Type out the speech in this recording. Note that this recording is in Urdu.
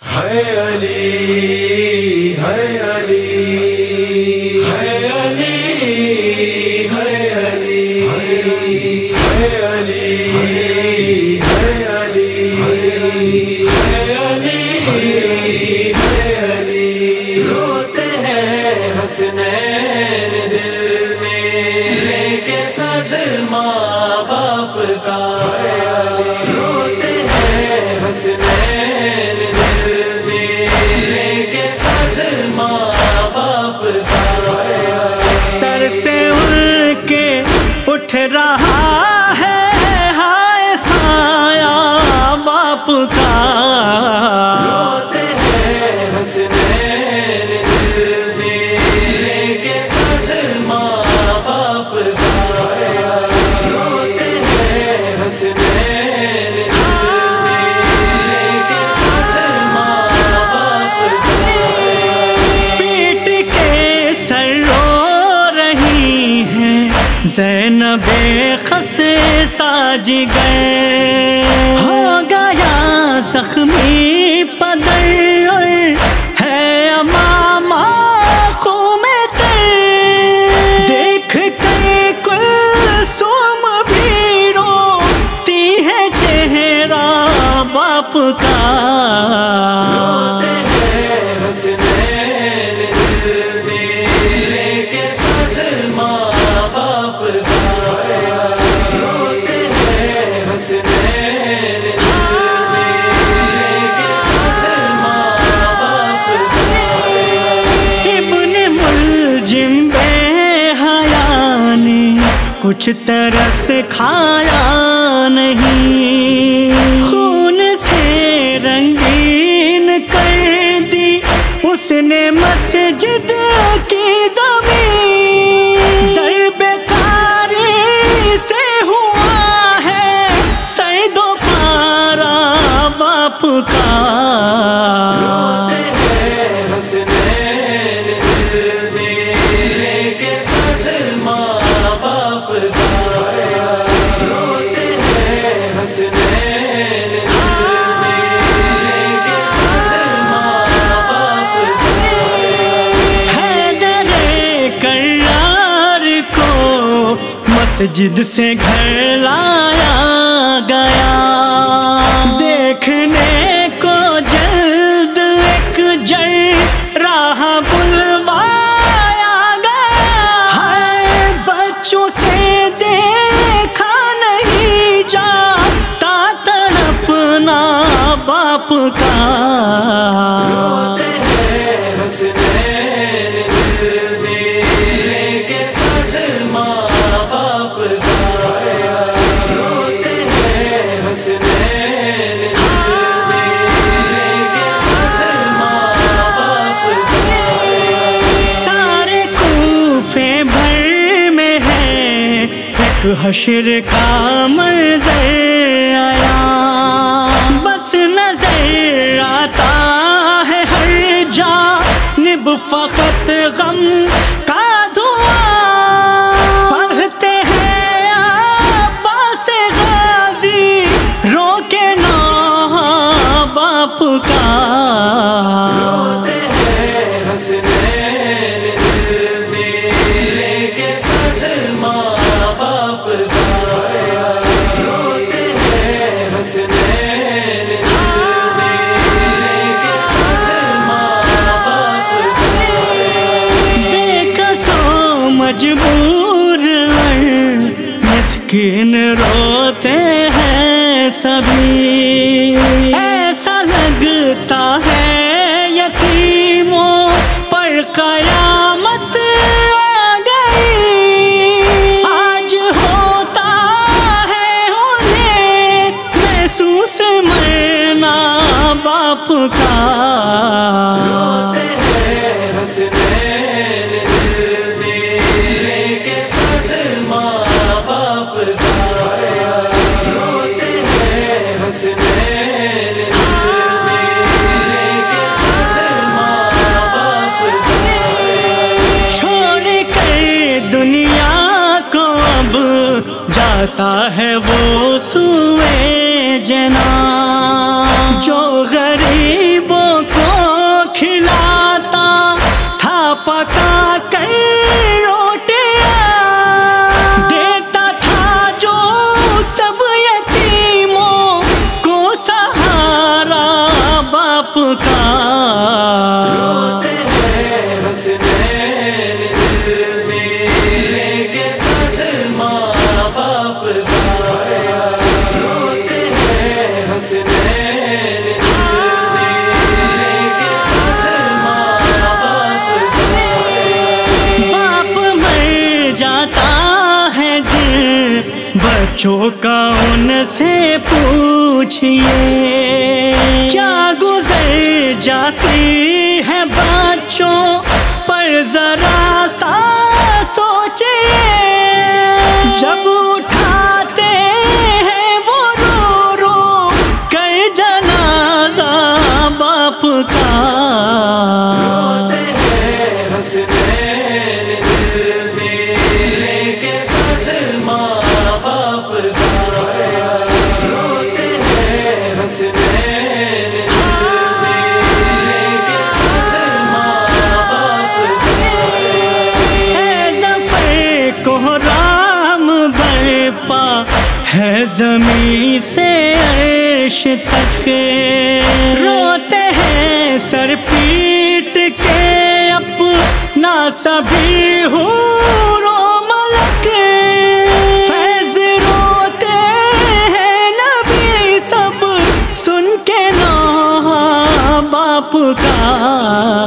ہے علی ہے علی ہے علی ہے علی ہے علی ہے علی ہے علی روتے ہیں حسنین دل میں لے کے صدمہ باپ کا، روتے ہیں حسنین دل میں لے کے صدمہ باپ کا، سر سے اڑ کے اٹھ رہا ہے ہائے سایہ باپ کا، روتے ہیں حسنین دل میں لے کے صدمہ باپ کا، روتے ہیں حسنین دل میں لے کے صدمہ باپ کا، پیٹ کے سر رو رہی ہیں زینب خسے تاج گئے، ہو گیا زخمی پدر ہے امامہ خون تر، دیکھ کر کلثوم بھی روتی ہے چہرہ باپ کا، روتے ہیں حسنین دل میں لے کے صدمہ باپ کا، روتے ہیں حسنین دل میں لے کے صدمہ باپ کا، ابن ملجم بے حیا نے کچھ ترس کھایا نہیں، خون سے رنگین کر دی اس نے مسجد کی زمین، ضرب کاری سے ہوا ہے سر دو پارا باپ کا، روتے ہیں حسنین دل میں لے کے صدمہ باپ کا، روتے ہیں حسنین دل میں لے کے صدمہ باپ کا، حیدر کرار کو مسجد سے گھر لایا گیا، دیکھنے کو جلد ایک جراح بلوایا گیا، ہائے بچوں سے دیکھا نہیں جاتا تڑپنا باپ کا، روتے ہیں حسنین دل میں لے کے صدمہ باپ کا، روتے ہیں حسنین دل میں لے کے صدمہ باپ کا، سارے کوفے بھر میں ہے ایک حشر کا منظر آیا، بس نظر آتا ہے ہر جانب فقط غم کا دھواں، پڑھتے ہیں عباس غازی رو کے نام باپ کا، روتے ہیں حسنین دل میں لے کے صدمہ باپ کا، روتے ہیں حسنین دل میں لے کے صدمہ باپ کا، بے قصوں مجبور مسکین روتے ہیں سبھی، ایسا لگتا ہے یتیموں پر قیامت آ گئی، آج ہوتا ہے انہیں محسوس مرنا باپ کا، روتے ہیں حسنین دل میں لے کے صدمہ باپ کا، روتے ہیں حسنین دل میں لے کے صدمہ باپ کا، چھوڑ کر دنیا کو اب جاتا ہے وہ سوئے جنان جو غریبوں بچوں کا ان سے پوچھئے، کیا گزر جاتی ہے بچوں پر ذرا سا سوچئے، جب اٹھاتے ہیں وہ رو رو کر جنازہ باپ کا، روتے ہیں حسنین دل میں لے کے صدمہ باپ کا، روتے ہیں حسنین دل میں لے کے صدمہ باپ کا، اے ظفر کوہرام برپا ہے زمین سے عرش تک، روتے ہیں سر پیٹ کے اپنا سبھی حور و ملک، فیض روتے ہیں نبی سب سن کے نام باپ کا۔